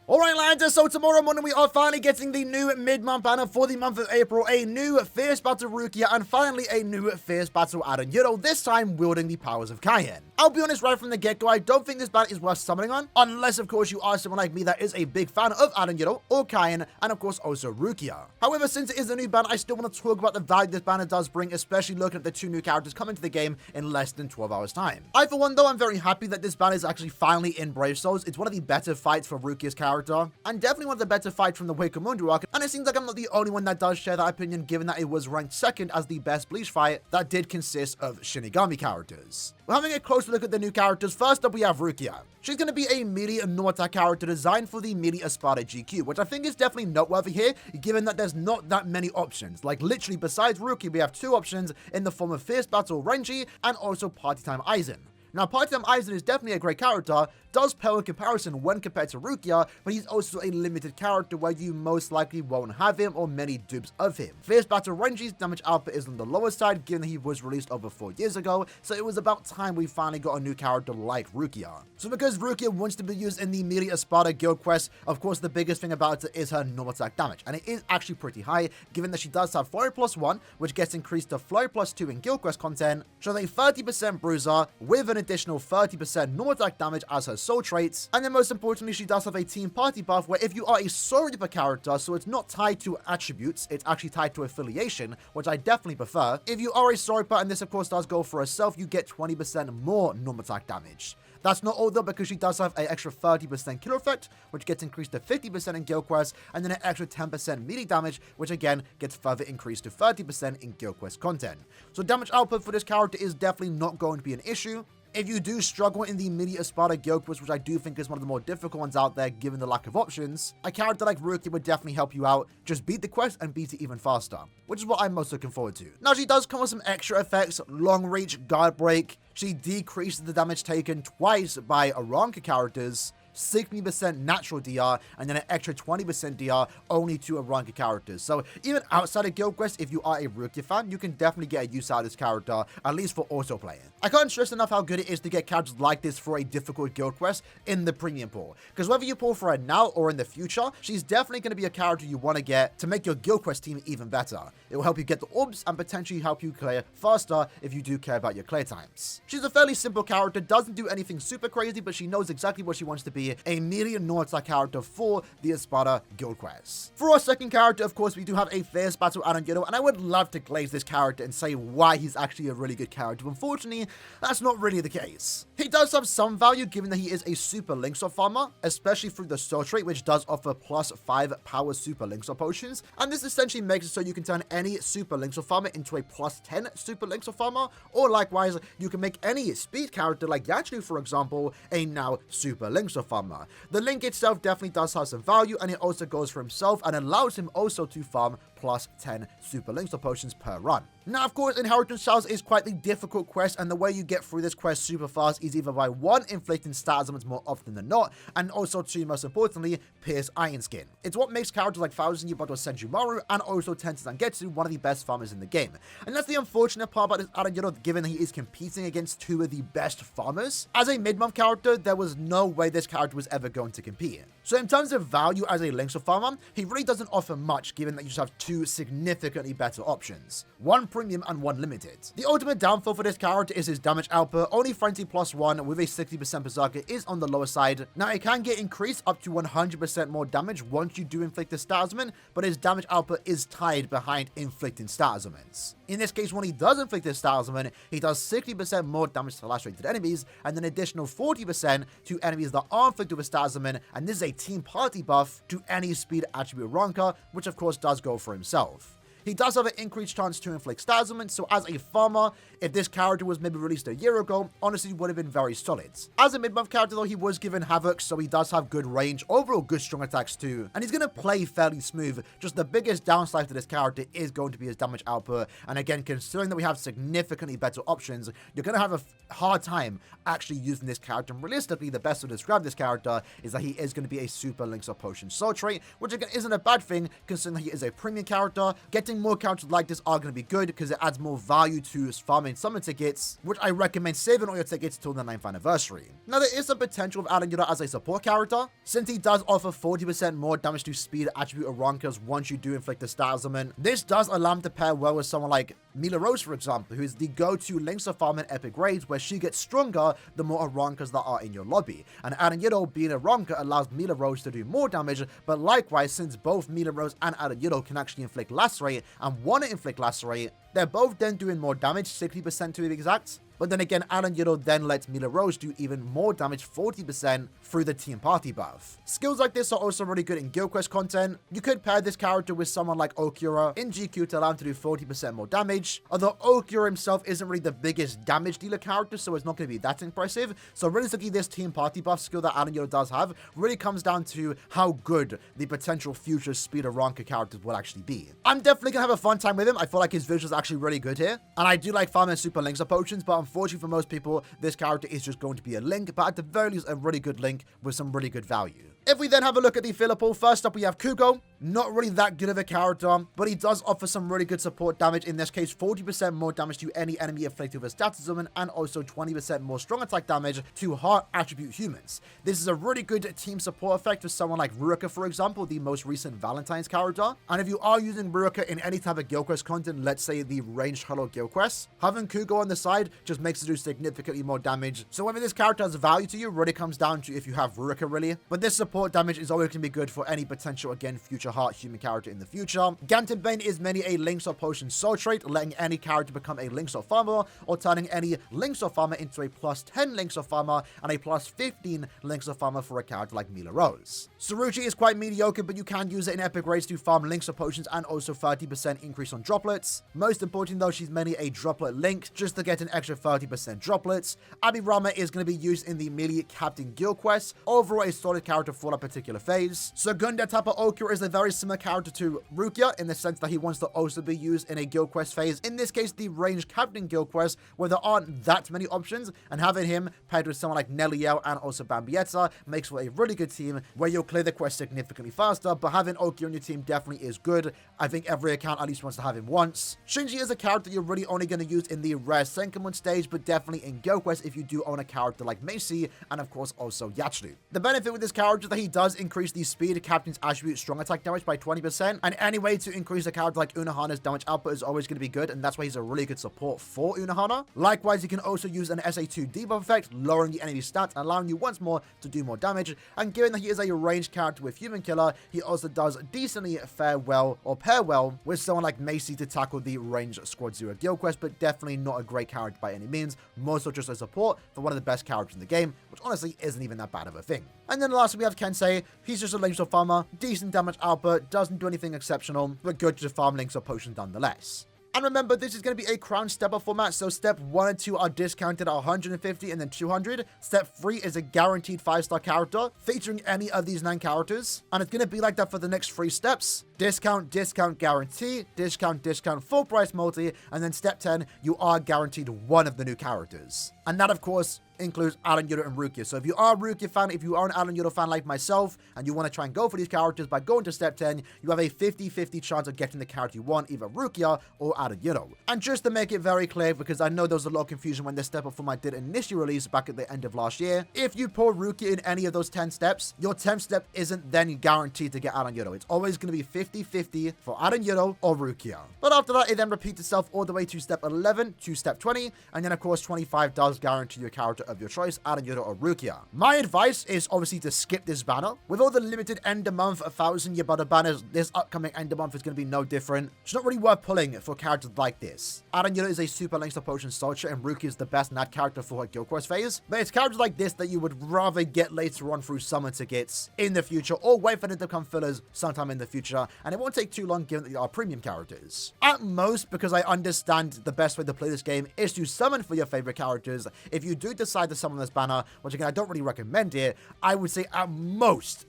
Alright lads, so tomorrow morning we are finally getting the new mid-month banner for the month of April, a new Fierce Battle Rukia, and finally a new Fierce Battle Aaroniero, this time wielding the powers of Cayenne. I'll be honest right from the get-go, I don't think this banner is worth summoning on, unless of course you are someone like me that is a big fan of Aaroniero or Cayenne, and of course also Rukia. However, since it is a new banner, I still want to talk about the value this banner does bring, especially looking at the two new characters coming to the game in less than 12 hours time. I for one though, I'm very happy that this banner is actually finally in Brave Souls. It's one of the better fights for Rukia's character, and definitely one of the better fights from the Wakamundu arc, and it seems like I'm not the only one that does share that opinion, given that it was ranked second as the best Bleach fight that did consist of Shinigami characters. We're having a closer look at the new characters. First up, we have Rukia. She's going to be a melee and normal attack character designed for the melee Espada GQ, which I think is definitely noteworthy here, given that there's not that many options. Like, literally, besides Rukia, we have two options in the form of Fierce Battle Renji and also Party Time Aizen. Now, Party Time Aizen is definitely a great character, does pale in comparison when compared to Rukia, but he's also a limited character where you most likely won't have him or many dupes of him. Fierce Battle Renji's damage output is on the lower side, given that he was released over 4 years ago, so it was about time we finally got a new character like Rukia. So because Rukia wants to be used in the melee Espada guild quest, of course the biggest thing about it is her normal attack damage, and it is actually pretty high, given that she does have Flurry +1, which gets increased to Flurry +2 in guild quest content, shows a 30% bruiser with an additional 30% normal attack damage as her soul traits, and then most importantly, she does have a team party buff where if you are a Soul Reaper character, so it's not tied to attributes, it's actually tied to affiliation, which I definitely prefer. If you are a Soul Reaper, and this of course does go for herself, you get 20% more normal attack damage. That's not all though, because she does have an extra 30% kill effect, which gets increased to 50% in guild quest, and then an extra 10% melee damage, which again gets further increased to 30% in guild quest content. So damage output for this character is definitely not going to be an issue. If you do struggle in the melee Espada guild quest, which I do think is one of the more difficult ones out there given the lack of options, a character like Rukia would definitely help you out. Just beat the quest and beat it even faster, which is what I'm most looking forward to. Now, she does come with some extra effects: long reach, guard break. She decreases the damage taken twice by Aaroniero characters, 60% natural DR, and then an extra 20% DR only to Aaroniero characters. So even outside of Guild Quest, if you are a Rukia fan, you can definitely get a use out of this character, at least for auto playing. I can't stress enough how good it is to get characters like this for a difficult Guild Quest in the premium pool, because whether you pull for her now or in the future, she's definitely going to be a character you want to get to make your Guild Quest team even better. It will help you get the orbs and potentially help you clear faster if you do care about your clear times. She's a fairly simple character, doesn't do anything super crazy, but she knows exactly what she wants to be: a melee normal character for the Espada guild quest. For our second character, of course, we do have a Fierce Battle Aaroniero, and I would love to glaze this character and say why he's actually a really good character. Unfortunately, that's not really the case. He does have some value, given that he is a super Linkswap farmer, especially through the soul trait, which does offer +5 power super Linkswap potions, and this essentially makes it so you can turn any super Linkswap farmer into a +10 super Linkswap farmer, or likewise, you can make any speed character like Yachiru, for example, a now super Linkswap farmer. The link itself definitely does have some value, and it also goes for himself and allows him also to farm +10 super Linkswap potions per run. Now, of course, Inheritance Trials is quite the difficult quest, and the way you get through this quest super fast is either by 1, inflicting stat summons more often than not, and also 2, most importantly, Pierce Iron Skin. It's what makes characters like Thousand Year Battle Senjumaru and also Tensei Zangetsu one of the best farmers in the game. And that's the unfortunate part about this Aaroniero, given that he is competing against 2 of the best farmers. As a mid-month character, there was no way this character was ever going to compete. So in terms of value as a Linkswap farmer, he really doesn't offer much, given that you just have 2 significantly better options: 1 premium and 1 limited. The ultimate downfall for this character is his damage output. Only Frenzy +1 with a 60% berserker is on the lower side. Now, it can get increased up to 100% more damage once you do inflict a stat summon, but his damage output is tied behind inflicting stat summons. In this case, when he does inflict a stat summon, he does 60% more damage to last rated enemies, and an additional 40% to enemies that are inflicted with stat summon, and this is a team party buff to any speed attribute Aaroniero, which of course does go for himself. He does have an increased chance to inflict stat summons, so as a farmer, if this character was maybe released a year ago, honestly would have been very solid. As a mid-month character though, he was given Havoc, so he does have good range, overall good strong attacks too, and he's going to play fairly smooth. Just the biggest downside to this character is going to be his damage output, and again, considering that we have significantly better options, you're going to have a hard time actually using this character. And realistically, the best way to describe this character is that he is going to be a super Linkswap potion soul trait, which again isn't a bad thing, considering that he is a premium character. Getting Having more characters like this are going to be good because it adds more value to farming summon tickets, which I recommend saving all your tickets till the 9th anniversary. Now, there is some potential of Aaroniero as a support character, since he does offer 40% more damage to speed attribute Aronkas once you do inflict a stat summon. This does allow him to pair well with someone like Mila Rose, for example, who is the go-to Linksa farm in epic raids, where she gets stronger the more Aronkas that are in your lobby. And Aaroniero being a Aronka allows Mila Rose to do more damage, but likewise, since both Mila Rose and Aaroniero can actually inflict lacerate and want to inflict lacerate, they're both then doing more damage, 60% to be exact. But then again, Aaroniero then lets Mila Rose do even more damage, 40%, through the Team Party buff. Skills like this are also really good in Guild Quest content. You could pair this character with someone like Okura in GQ to allow him to do 40% more damage, although Okura himself isn't really the biggest damage dealer character, so it's not going to be that impressive. So realistically, this Team Party buff skill that Aaroniero does have really comes down to how good the potential future speed Aronka characters will actually be. I'm definitely going to have a fun time with him. I feel like his visuals are actually really good here, and I do like farming super links of potions, but unfortunately for most people, this character is just going to be a link, but at the very least, a really good link with some really good value. If we then have a look at the filler pool, first up we have Kugo. Not really that good of a character, but he does offer some really good support damage. In this case, 40% more damage to any enemy afflicted with a status summon, and also 20% more strong attack damage to heart attribute humans. This is a really good team support effect for someone like Rukia, for example, the most recent Valentine's character. And if you are using Rukia in any type of Guild Quest content, let's say the ranged Hello Guild Quest, having Kugo on the side just makes it do significantly more damage. So whether this character has value to you really comes down to if you have Rukia really. But this support damage is always going to be good for any potential, again, future heart human character in the future. Ganton Bane is mainly a links or potion soul trait, letting any character become a links or farmer, or turning any links or farmer into a plus 10 links or farmer and a plus 15 links or farmer for a character like Mila Rose. Saruchi is quite mediocre, but you can use it in epic raids to farm links or potions and also 30% increase on droplets. Most important though, she's mainly a droplet link just to get an extra 30% droplets. Abirama is going to be used in the melee captain guild quest, overall a solid character for that particular phase. Segunda Tapa Okura is a very similar character to Rukia in the sense that he wants to also be used in a guild quest phase, in this case the ranged captain guild quest, where there aren't that many options, and having him paired with someone like Neliel and also Bambietta makes for a really good team where you'll clear the quest significantly faster. But having Okura on your team definitely is good. I think every account at least wants to have him once. Shinji is a character you're really only going to use in the rare Senkamon stage, but definitely in guild quest if you do own a character like Macy and of course also Yatsuru. The benefit with this character is that he does increase the speed captain's attribute strong attack damage by 20%, and any way to increase a character like Unohana's damage output is always going to be good, and that's why he's a really good support for Unohana. Likewise, you can also use an SA2 debuff effect, lowering the enemy stats and allowing you once more to do more damage, and given that he is a ranged character with Human Killer, he also does decently pair well with someone like Macy to tackle the ranged Squad 0 guild quest, but definitely not a great character by any means, more so just a support for one of the best characters in the game, which honestly isn't even that bad of a thing. And then lastly we have Kensei. He's just a links or farmer, decent damage output, doesn't do anything exceptional, but good to farm links or potions nonetheless. And remember, this is going to be a crown step-up format, so step 1 and 2 are discounted at 150 and then 200. Step 3 is a guaranteed 5-star character, featuring any of these 9 characters. And it's going to be like that for the next 3 steps. Discount, discount, guarantee, discount, discount, full price multi, and then step 10, you are guaranteed one of the new characters. And that, of course, includes Aaroniero and Rukia. So if you are a Rukia fan, if you are an Aaroniero fan like myself, and you want to try and go for these characters by going to step 10, you have a 50-50 chance of getting the character you want, either Rukia or Aaroniero. And just to make it very clear, because I know there was a lot of confusion when this step-up format did initially release back at the end of last year, if you pull Rukia in any of those 10 steps, your 10th step isn't then guaranteed to get Aaroniero. It's always going to be 50-50 for Aaroniero or Rukia. But after that, it then repeats itself all the way to step 11 to step 20, and then of course 25 does guarantee your character of your choice, Aaroniero or Rukia. My advice is obviously to skip this banner. With all the limited end of month 1,000 Yabata banners, this upcoming end of month is going to be no different. It's not really worth pulling for characters like this. Aaroniero is a super links to potion soldier, and Rukia is the best NAD character for her guild quest phase, but it's characters like this that you would rather get later on through summon tickets in the future, or wait for them to become fillers sometime in the future, and it won't take too long given that they are premium characters. At most, because I understand the best way to play this game is to summon for your favorite characters, if you do decide to summon this banner, which again I don't really recommend it, I would say at most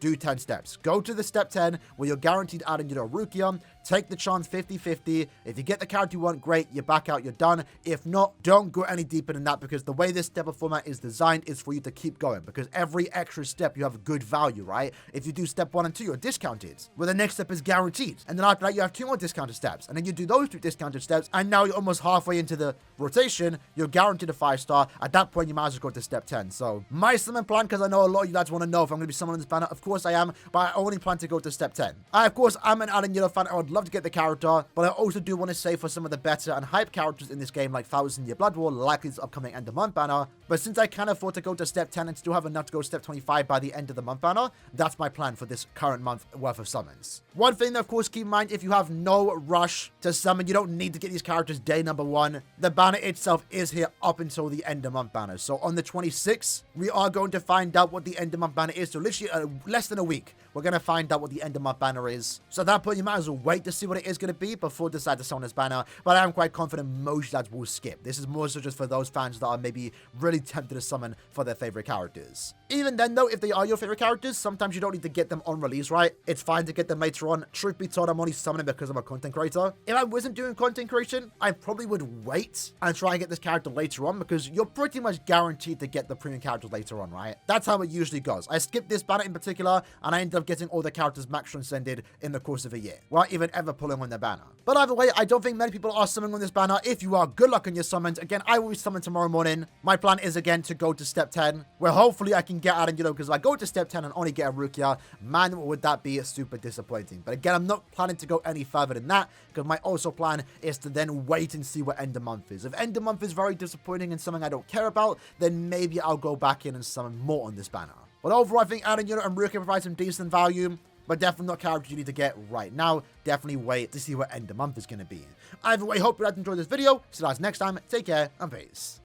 do 10 steps. Go to the step 10 where you're guaranteed Aaroniero or Rukia, take the chance 50-50. If you get the character you want, great, you back out, you're done. If not, don't go any deeper than that, because the way this stepper format is designed is for you to keep going, because every extra step you have a good value, right? If you do step 1 and 2, you're discounted, where the next step is guaranteed. And then after that, you have 2 more discounted steps. And then you do those 2 discounted steps, and now you're almost halfway into the rotation. You're guaranteed a 5-star. At that point, you might as well go to step 10. So my summon plan, because I know a lot of you lads want to know if I'm going to be summoning this banner. Of course I am, but I only plan to go to step 10. Of course, I'm an Aaroniero fan. I would love to get the character, but I also do want to say for some of the better and hype characters in this game, like 1000 Year Blood War, likely this upcoming end of month banner. But since I can afford to go to step 10 and still have enough to go step 25 by the end of the month banner, that's my plan for this current month worth of summons. One thing that, of course, keep in mind, if you have no rush to summon, you don't need to get these characters day number 1. The banner itself is here up until the end of month banner. So on the 26th, we are going to find out what the end of month banner is. So literally less than a week, we're going to find out what the end of month banner is. So at that point, you might as well wait to see what it is going to be before decide to summon this banner. But I am quite confident most lads will skip. This is more so just for those fans that are maybe really tempted to summon for their favorite characters. Even then though, if they are your favorite characters, sometimes you don't need to get them on release, right? It's fine to get them later on. Truth be told, I'm only summoning because I'm a content creator. If I wasn't doing content creation, I probably would wait and try and get this character later on, because you're pretty much guaranteed to get the premium characters later on, right? That's how it usually goes. I skipped this banner in particular, and I ended up getting all the characters max transcended in the course of a year, without even ever pulling on their banner. But either way, I don't think many people are summoning on this banner. If you are, good luck on your summons. Again, I will be summoned tomorrow morning. My plan is again to go to step 10, where hopefully I can get Aaroniero, because if I go to step 10 and only get a Rukia, man, would that be super disappointing. But again, I'm not planning to go any further than that, because my also plan is to then wait and see what end of month is. If end of month is very disappointing and something I don't care about, then maybe I'll go back in and summon more on this banner. But overall, I think Aaroniero and Rukia provide some decent value, but definitely not characters you need to get right now. Definitely wait to see what end of month is going to be. Either way, hope you guys enjoyed this video. See you guys next time. Take care and peace.